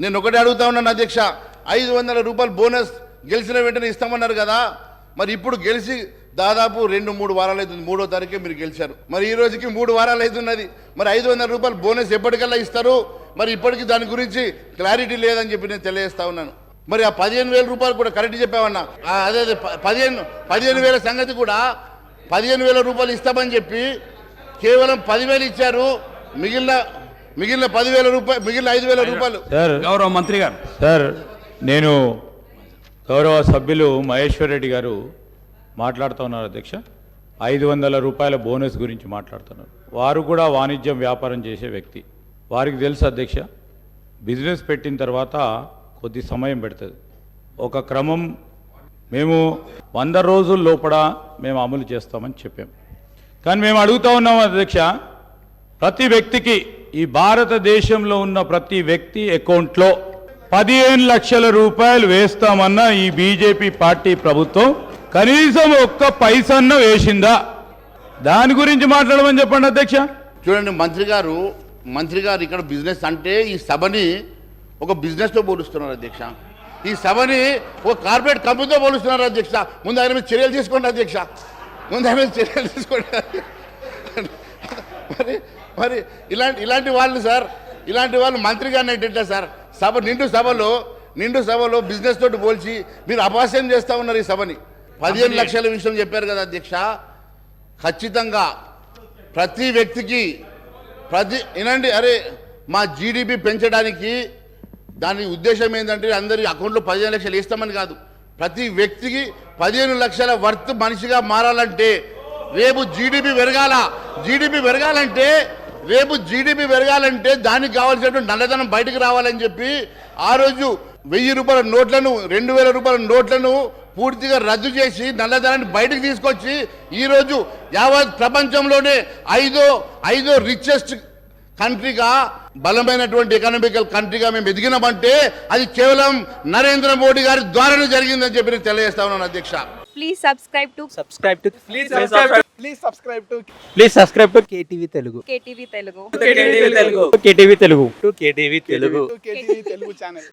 నేను ఒకటే అడుగుతా ఉన్నాను అధ్యక్ష, 500 రూపాయలు బోనస్ గెలిచిన వెంటనే ఇస్తామన్నారు కదా, మరి ఇప్పుడు గెలిచి దాదాపు 2-3 వారాలు అవుతుంది, 3వ తారీఖే మీరు గెలిచారు, మరి ఈ రోజుకి 3 వారాలు అవుతున్నది, మరి 500 రూపాయలు బోనస్ ఎప్పటికల్లా ఇస్తారు, మరి ఇప్పటికి దాని గురించి క్లారిటీ లేదని చెప్పి నేను తెలియజేస్తా ఉన్నాను. మరి ఆ 15,000 రూపాయలు కూడా కరెక్ట్ చెప్పామన్నా, అదే 15,000 సంగతి కూడా 15,000 రూపాయలు ఇస్తామని చెప్పి కేవలం 10,000 ఇచ్చారు, మిగిలిన 10,000 రూపాయలు, మిగిలిన 5,000 రూపాయలు. గౌరవ మంత్రి గారు, సార్ నేను గౌరవ సభ్యులు మహేశ్వర్ రెడ్డి గారు మాట్లాడుతూ ఉన్నారు అధ్యక్ష, 500 రూపాయల బోనస్ గురించి మాట్లాడుతున్నారు. వారు కూడా వాణిజ్యం వ్యాపారం చేసే వ్యక్తి, వారికి తెలుసు అధ్యక్ష, బిజినెస్ పెట్టిన తర్వాత కొద్ది సమయం పెడుతుంది, ఒక క్రమం మేము 100 రోజుల లోపల మేము అమలు చేస్తామని చెప్పాం. కానీ మేము అడుగుతూ ఉన్నాం అధ్యక్ష, ప్రతి వ్యక్తికి ఈ భారతదేశంలో ఉన్న ప్రతి వ్యక్తి అకౌంట్లో 15 లక్షల రూపాయలు వేస్తామన్న ఈ బీజేపీ పార్టీ ప్రభుత్వం కనీసం ఒక్క పైసన్న వేసిందా? దాని గురించి మాట్లాడమని చెప్పండి అధ్యక్ష. చూడండి మంత్రి గారు ఇక్కడ బిజినెస్ అంటే ఈ సభని ఒక బిజినెస్తో పోలుస్తున్నారు అధ్యక్ష, ఈ సభని ఒక కార్పొరేట్ కంపెనీతో పోలుస్తున్నారు అధ్యక్ష. ముందు ఆయన మీద చర్యలు తీసుకోండి అధ్యక్ష, ముందు ఆయన మీద చర్యలు తీసుకోండి. మరి ఇలాంటి వాళ్ళు సార్, ఇలాంటి వాళ్ళు మంత్రి గారిని ఏంటంటే సార్, నిండు సభలో బిజినెస్ తోటి పోల్చి మీరు అపహాస్యం చేస్తూ ఉన్నారు ఈ సభని. 15 లక్షల విషయం చెప్పారు కదా అధ్యక్ష, ఖచ్చితంగా ప్రతి వ్యక్తికి వినండి, అరే మా జీడిపి పెంచడానికి దాని ఉద్దేశం ఏంటంటే అందరి అకౌంట్లో 15 లక్షలు వేస్తామని కాదు, ప్రతి వ్యక్తికి 15 లక్షల వర్త్ మనిషిగా మారాలంటే రేపు జీడిపి పెరగాలంటే దానికి కావాల్సినటువంటి నల్లధనం బయటకు రావాలని చెప్పి ఆ రోజు 1000 రూపాయల నోట్లను 2,000 రూపాయల నోట్లను పూర్తిగా రద్దు చేసి నల్లధనాన్ని బయటకు తీసుకొచ్చి ఈరోజు యావత్ ప్రపంచంలోనే ఐదో రిచెస్ట్ కంట్రీగా, బలమైనటువంటి ఎకనామికల్ కంట్రీగా మేము ఎదిగినామంటే అది కేవలం నరేంద్ర మోడీ గారి ద్వారానే జరిగిందని చెప్పి నేను తెలియజేస్తా ఉన్నాను అధ్యక్ష. Please subscribe to KTV Telugu. KTV Telugu channel.